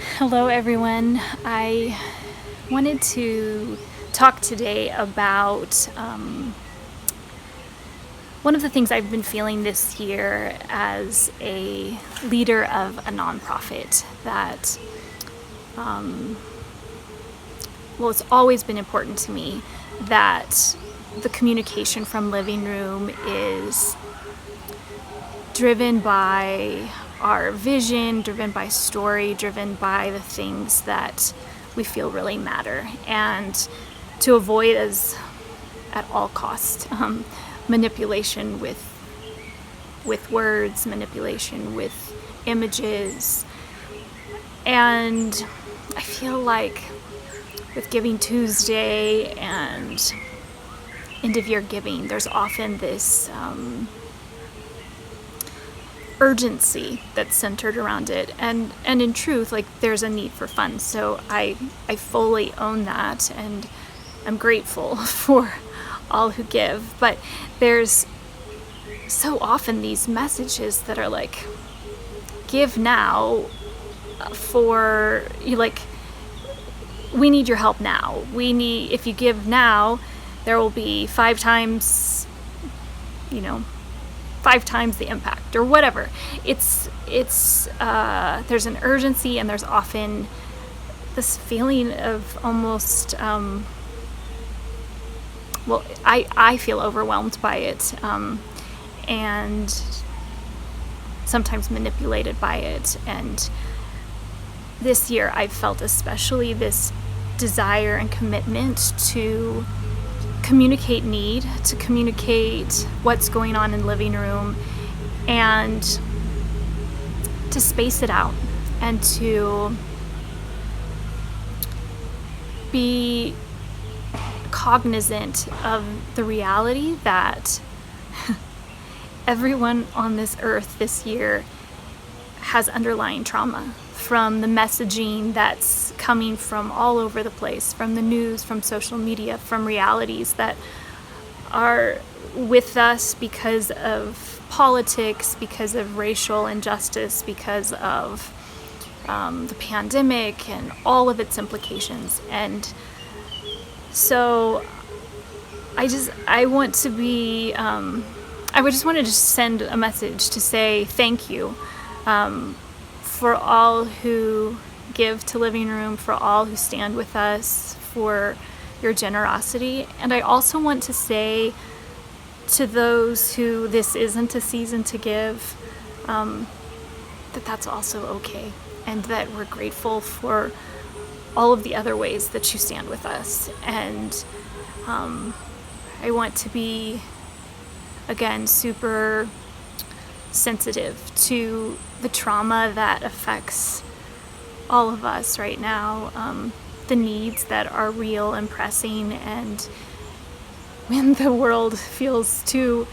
Hello, everyone. I wanted to talk today about one of the things I've been feeling this year as a leader of a nonprofit that, it's always been important to me that the communication from Living Room is driven by our vision, driven by story, driven by the things that we feel really matter, and to avoid at all costs manipulation with words, manipulation with images. And I feel like with Giving Tuesday and end of year giving, there's often this urgency that's centered around it, and in truth, like, there's a need for fun. So I fully own that, and I'm grateful for all who give. But there's so often these messages that are like, give now, for you, like, we need your help now. If you give now, there will be 5 times the impact, or whatever. It's there's an urgency, and there's often this feeling of almost I feel overwhelmed by it, and sometimes manipulated by it. And this year I've felt especially this desire and commitment to communicate need, to communicate what's going on in Living Room, and to space it out, and to be cognizant of the reality that everyone on this earth this year has underlying trauma from the messaging that's coming from all over the place, from the news, from social media, from realities that are with us because of politics, because of racial injustice, because of the pandemic and all of its implications. And so I just want to send a message to say thank you for all who give to Living Room, for all who stand with us, for your generosity. And I also want to say to those who this isn't a season to give, that that's also okay, and that we're grateful for all of the other ways that you stand with us. And I want to be, again, super sensitive to the trauma that affects all of us right now, the needs that are real and pressing. And when the world feels too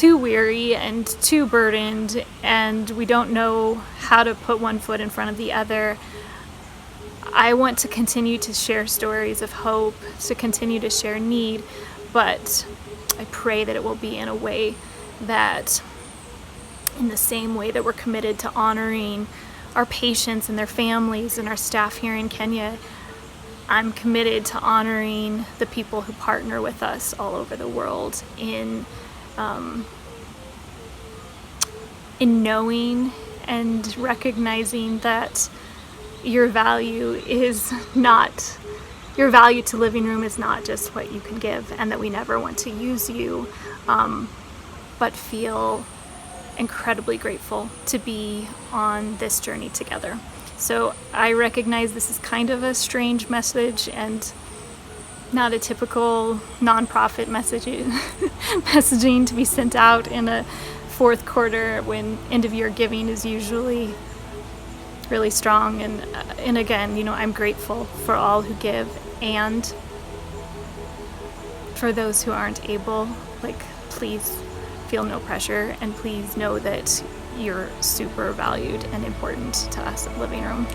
weary and too burdened, and we don't know how to put one foot in front of the other, I want to continue to share stories of hope, to continue to share need, but I pray that it will be in a way that, in the same way that we're committed to honoring our patients and their families and our staff here in Kenya, I'm committed to honoring the people who partner with us all over the world in knowing and recognizing that your value to Living Room is not just what you can give, and that we never want to use you, but feel incredibly grateful to be on this journey together. So I recognize this is kind of a strange message and not a typical nonprofit messaging to be sent out in a fourth quarter when end of year giving is usually really strong. And again, I'm grateful for all who give, and for those who aren't able, please feel no pressure, and please know that you're super valued and important to us at Living Room.